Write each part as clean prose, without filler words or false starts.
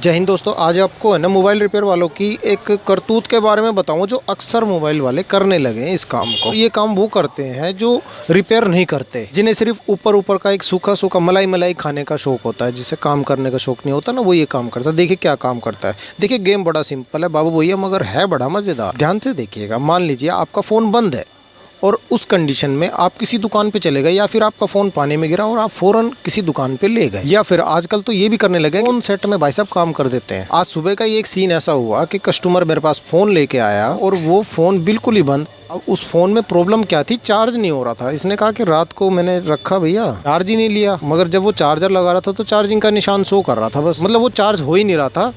जय हिंद दोस्तों, आज आपको है ना मोबाइल रिपेयर वालों की एक करतूत के बारे में बताऊं जो अक्सर मोबाइल वाले करने लगे हैं इस काम को। ये काम वो करते हैं जो रिपेयर नहीं करते, जिन्हें सिर्फ ऊपर ऊपर का एक सूखा सूखा मलाई मलाई खाने का शौक होता है, जिसे काम करने का शौक नहीं होता ना, वो ये काम करता है। देखिए क्या काम करता है। देखिए गेम बड़ा सिंपल है बाबू भैया, मगर है बड़ा मज़ेदार। ध्यान से देखिएगा। मान लीजिए आपका फ़ोन बंद है और उस कंडीशन में आप किसी दुकान पे चले गए, या फिर आपका फ़ोन पानी में गिरा और आप फ़ौरन किसी दुकान पे ले गए, या फिर आजकल तो ये भी करने लगे फ़ोन सेट में भाई साहब काम कर देते हैं। आज सुबह का ये एक सीन ऐसा हुआ कि कस्टमर मेरे पास फ़ोन लेके आया और वो फ़ोन बिल्कुल ही बंद। अब उस फ़ोन में प्रॉब्लम क्या थी, चार्ज नहीं हो रहा था। इसने कहा कि रात को मैंने रखा भैया, चार्ज ही नहीं लिया। मगर जब वो चार्जर लगा रहा था तो चार्जिंग का निशान शो कर रहा था, बस मतलब वो चार्ज हो ही नहीं रहा था।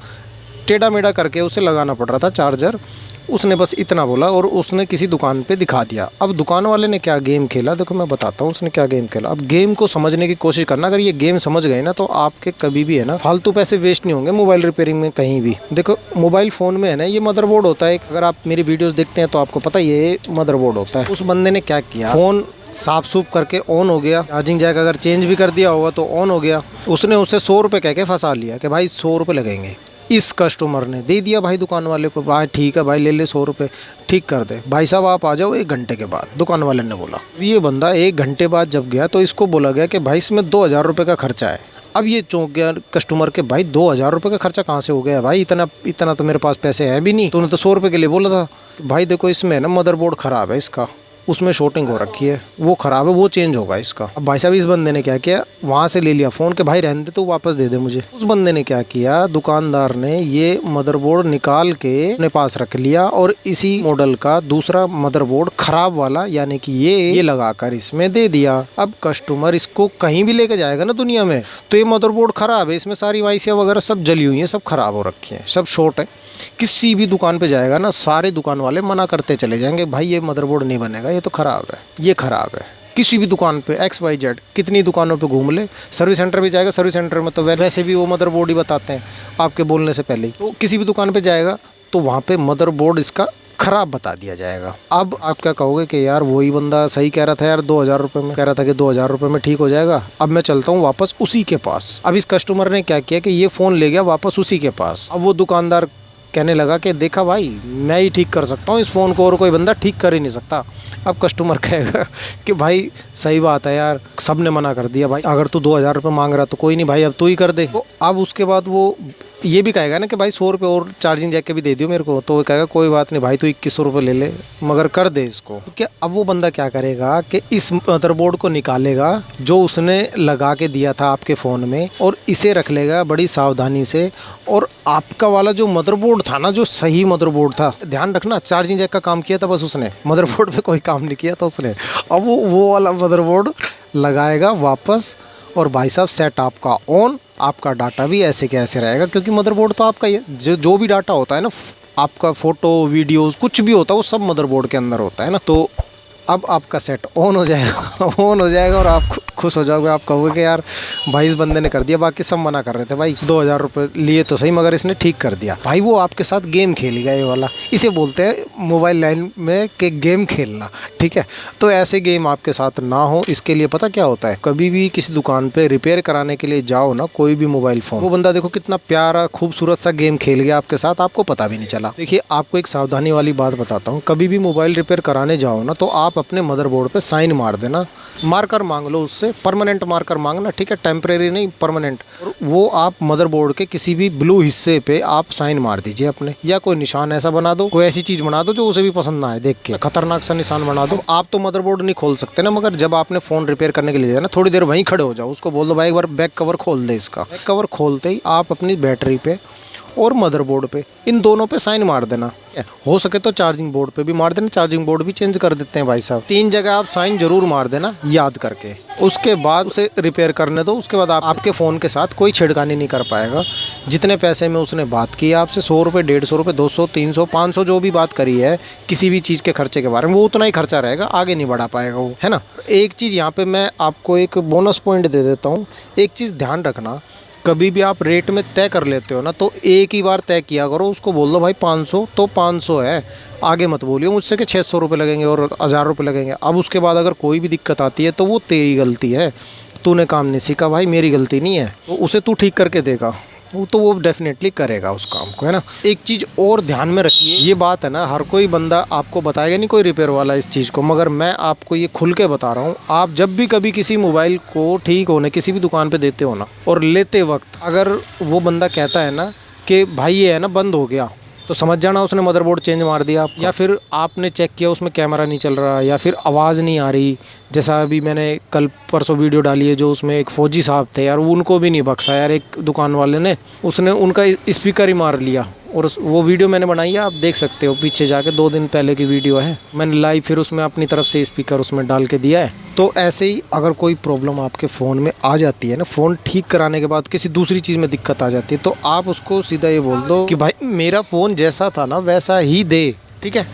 टेढ़ा मेढ़ा करके उसे लगाना पड़ रहा था चार्जर। उसने बस इतना बोला और उसने किसी दुकान पे दिखा दिया। अब दुकान वाले ने क्या गेम खेला, देखो मैं बताता हूँ उसने क्या गेम खेला। अब गेम को समझने की कोशिश करना, अगर ये गेम समझ गए ना तो आपके कभी भी है ना फालतू पैसे वेस्ट नहीं होंगे मोबाइल रिपेयरिंग में कहीं भी। देखो मोबाइल फ़ोन में है ना ये मदरबोर्ड होता है। अगर आप मेरी वीडियोज़ देखते हैं तो आपको पता है ये मदरबोर्ड होता है। उस बंदे ने क्या किया, फ़ोन साफ सूफ करके ऑन हो गया, चार्जिंग जैक अगर चेंज भी कर दिया होगा तो ऑन हो गया। उसने उसे 100 रुपये कह के फंसा लिया कि भाई 100 रुपये लगेंगे। इस कस्टमर ने दे दिया भाई दुकान वाले को, भाई ठीक है भाई ले ले 100 रुपये, ठीक कर दे भाई साहब, आप आ जाओ 1 घंटे के बाद। दुकान वाले ने बोला। ये बंदा 1 घंटे बाद जब गया तो इसको बोला गया कि भाई इसमें 2000 रुपये का खर्चा है। अब ये चौंक गया कस्टमर के, भाई 2000 रुपये का खर्चा कहाँ से हो गया भाई, इतना तो मेरे पास पैसे है भी नहीं। तूने तो 100 रुपये के लिए बोला था। भाई देखो इसमें ना मदरबोर्ड ख़राब है इसका, उसमें शॉर्टिंग हो रखी है, वो ख़राब है, वो चेंज होगा इसका। अब भाई साहब इस बंदे ने क्या किया, वहाँ से ले लिया फ़ोन के भाई रहने दे तो वापस दे दे मुझे। उस बंदे ने क्या किया, दुकानदार ने ये मदरबोर्ड निकाल के अपने पास रख लिया और इसी मॉडल का दूसरा मदरबोर्ड ख़राब वाला यानी कि ये लगाकर इसमें दे दिया। अब कस्टमर इसको कहीं भी लेके जाएगा ना दुनिया में तो ये मदरबोर्ड ख़राब है, इसमें सारी वाईसियाँ वगैरह सब जली हुई हैं, सब ख़राब हो रखी हैं, सब शॉर्ट है। किसी भी दुकान पे जाएगा ना सारे दुकान वाले मना करते चले जाएंगे, भाई ये मदरबोर्ड नहीं बनेगा, ये तो ख़राब है, ये ख़राब है। किसी भी दुकान पे XYZ कितनी दुकानों पे घूम ले, सर्विस सेंटर भी जाएगा, सर्विस सेंटर में तो वैसे भी वो मदरबोर्ड ही बताते हैं आपके बोलने से पहले ही। तो किसी भी दुकान पे जाएगा तो वहाँ पे मदरबोर्ड इसका ख़राब बता दिया जाएगा। अब आप क्या कहोगे कि यार वही बंदा सही कह रहा था यार, 2000 रुपये में कह रहा था कि 2000 रुपये में ठीक हो जाएगा, अब मैं चलता हूँ वापस उसी के पास। अब इस कस्टमर ने क्या किया कि ये फ़ोन ले गया वापस उसी के पास। अब वो दुकानदार कहने लगा कि देखा भाई मैं ही ठीक कर सकता हूँ इस फ़ोन को, और कोई बंदा ठीक कर ही नहीं सकता। अब कस्टमर कहेगा कि भाई सही बात है यार, सब ने मना कर दिया भाई, अगर तू 2000 रुपये मांग रहा तो कोई नहीं भाई, अब तू ही कर दे। तो अब उसके बाद वो ये भी कहेगा ना कि भाई 100 रुपये और चार्जिंग जैक के भी दे दियो मेरे को, तो वो कहेगा कोई बात नहीं भाई तू 2100 रुपये ले ले मगर कर दे इसको। क्योंकि अब वो बंदा क्या करेगा कि इस मदरबोर्ड को निकालेगा जो उसने लगा के दिया था आपके फ़ोन में, और इसे रख लेगा बड़ी सावधानी से। और आपका वाला जो मदरबोर्ड था ना, जो सही मदरबोर्ड था, ध्यान रखना चार्जिंग जैक का काम किया था बस उसने, मदरबोर्ड पे कोई काम नहीं किया था उसने। अब वो वाला मदरबोर्ड लगाएगा वापस, और भाई साहब सेट आपका ऑन, आपका डाटा भी ऐसे के ऐसे रहेगा, क्योंकि मदरबोर्ड तो आपका ही है। जो भी डाटा होता है ना, आपका फ़ोटो वीडियोज़ कुछ भी होता है वो सब मदरबोर्ड के अंदर होता है ना। तो अब आपका सेट ऑन हो जाएगा ऑन हो जाएगा और आप खुश हो जाओगे। आप कहोगे कि यार भाई इस बंदे ने कर दिया, बाकी सब मना कर रहे थे भाई 2000 रुपये लिए तो सही मगर इसने ठीक कर दिया। भाई वो आपके साथ गेम खेलेगा, ये वाला इसे बोलते हैं मोबाइल लाइन में कि गेम खेलना, ठीक है। तो ऐसे गेम आपके साथ ना हो, इसके लिए पता क्या होता है, कभी भी किसी दुकान पे रिपेयर कराने के लिए जाओ ना कोई भी मोबाइल फ़ोन, वो बंदा देखो कितना प्यारा खूबसूरत सा गेम खेल गया आपके साथ, आपको पता भी नहीं चला। देखिए आपको एक सावधानी वाली बात बताता हूँ, कभी भी मोबाइल रिपेयर कराने जाओ ना तो आप अपने मदरबोर्ड पे साइन मार देना, मार्कर मांग लो उससे, परमानेंट मार्कर मांगना, ठीक है, टेम्परेरी नहीं परमानेंट। और वो आप मदरबोर्ड के किसी भी ब्लू हिस्से पे आप साइन मार दीजिए अपने, या कोई निशान ऐसा बना दो, कोई ऐसी चीज़ बना दो जो उसे भी पसंद ना आए, देख के खतरनाक सा निशान बना दो। आप तो मदरबोर्ड नहीं खोल सकते ना, मगर जब आपने फ़ोन रिपेयर करने के लिए जाए ना थोड़ी देर वहीं खड़े हो जाओ, उसको बोल दो भाई एक बार बैक कवर खोल दे इसका। बैक कवर खोलते ही आप अपनी बैटरी पे और मदरबोर्ड पे, इन दोनों पे साइन मार देना। हो सके तो चार्जिंग बोर्ड पे भी मार देना, चार्जिंग बोर्ड भी चेंज कर देते हैं भाई साहब। 3 जगह आप साइन जरूर मार देना याद करके। उसके बाद उसे रिपेयर करने दो, उसके बाद आपके फ़ोन के साथ कोई छिड़कानी नहीं कर पाएगा। जितने पैसे में उसने बात की आपसे, 100 रुपये 150 रुपये 200 300 500 जो भी बात करी है किसी भी चीज़ के खर्चे के बारे में, वो उतना ही खर्चा रहेगा, आगे नहीं बढ़ा पाएगा वो, है ना। एक चीज़ यहाँ पर मैं आपको एक बोनस पॉइंट दे देता हूँ। एक चीज़ ध्यान रखना, कभी भी आप रेट में तय कर लेते हो ना तो एक ही बार तय किया करो, उसको बोल दो भाई 500 तो 500 है, आगे मत बोलियो मुझसे कि 600 रुपये लगेंगे और 1000 रुपये लगेंगे। अब उसके बाद अगर कोई भी दिक्कत आती है तो वो तेरी गलती है, तूने काम नहीं सीखा भाई, मेरी गलती नहीं है, तो उसे तू ठीक करके देगा। तो वो डेफिनेटली करेगा उस काम को, है ना। एक चीज़ और ध्यान में रखिए, ये बात है ना, हर कोई बंदा आपको बताएगा नहीं, कोई रिपेयर वाला इस चीज़ को, मगर मैं आपको ये खुल के बता रहा हूँ। आप जब भी कभी किसी मोबाइल को ठीक होने किसी भी दुकान पे देते हो ना, और लेते वक्त अगर वो बंदा कहता है ना कि भाई ये है ना बंद हो गया, तो समझ जाना उसने मदरबोर्ड चेंज मार दिया, या फिर आपने चेक किया उसमें कैमरा नहीं चल रहा, या फिर आवाज़ नहीं आ रही। जैसा अभी मैंने कल परसों वीडियो डाली है, जो उसमें एक फौजी साहब थे यार, उनको भी नहीं बख्शा यार, एक दुकान वाले ने उसने उनका स्पीकर ही मार लिया। और वो वीडियो मैंने बनाई है, आप देख सकते हो, पीछे जाके 2 दिन पहले की वीडियो है, मैंने लाइव फिर उसमें अपनी तरफ से स्पीकर उसमें डाल के दिया है। तो ऐसे ही अगर कोई प्रॉब्लम आपके फ़ोन में आ जाती है ना, फ़ोन ठीक कराने के बाद किसी दूसरी चीज़ में दिक्कत आ जाती है, तो आप उसको सीधा ये बोल दो कि भाई मेरा फ़ोन जैसा था ना वैसा ही दे, ठीक है।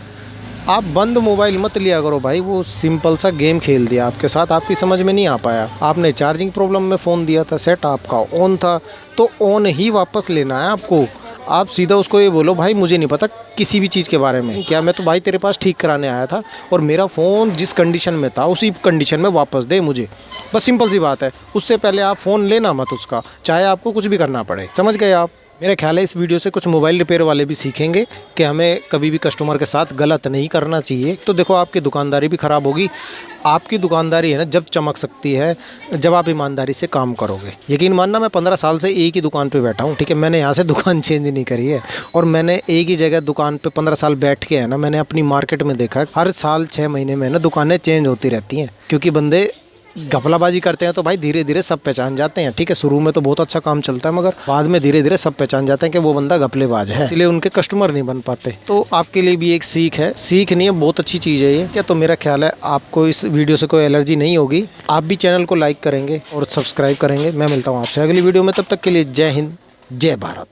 आप बंद मोबाइल मत लिया करो भाई, वो सिंपल सा गेम खेल दिया आपके साथ, आपकी समझ में नहीं आ पाया। आपने चार्जिंग प्रॉब्लम में फ़ोन दिया था, सेट आपका ऑन था, तो ऑन ही वापस लेना है आपको। आप सीधा उसको ये बोलो भाई मुझे नहीं पता किसी भी चीज़ के बारे में, क्या मैं तो भाई तेरे पास ठीक कराने आया था, और मेरा फ़ोन जिस कंडीशन में था उसी कंडीशन में वापस दे मुझे, बस सिंपल सी बात है। उससे पहले आप फ़ोन लेना मत उसका, चाहे आपको कुछ भी करना पड़े। समझ गए आप। मेरा ख्याल है इस वीडियो से कुछ मोबाइल रिपेयर वाले भी सीखेंगे कि हमें कभी भी कस्टमर के साथ गलत नहीं करना चाहिए। तो देखो आपकी दुकानदारी भी ख़राब होगी। आपकी दुकानदारी है ना जब चमक सकती है जब आप ईमानदारी से काम करोगे। यकीन मानना, मैं 15 साल से एक ही दुकान पे बैठा हूँ, ठीक है। मैंने यहाँ से दुकान चेंज नहीं करी है, और मैंने एक ही जगह दुकान पे 15 साल बैठ के है ना, मैंने अपनी मार्केट में देखा है हर साल 6 महीने में ना दुकानें चेंज होती रहती हैं, क्योंकि बंदे घपलाबाजी करते हैं। तो भाई धीरे धीरे सब पहचान जाते हैं, ठीक है। शुरू में तो बहुत अच्छा काम चलता है, मगर बाद में धीरे धीरे सब पहचान जाते हैं कि वो बंदा घपलेबाज है, इसलिए उनके कस्टमर नहीं बन पाते। तो आपके लिए भी एक सीख है, सीख नहीं है, बहुत अच्छी चीज़ है ये, क्या। तो मेरा ख्याल है आपको इस वीडियो से कोई एलर्जी नहीं होगी। आप भी चैनल को लाइक करेंगे और सब्सक्राइब करेंगे। मैं मिलता हूँ आपसे अगली वीडियो में, तब तक के लिए जय हिंद, जय भारत।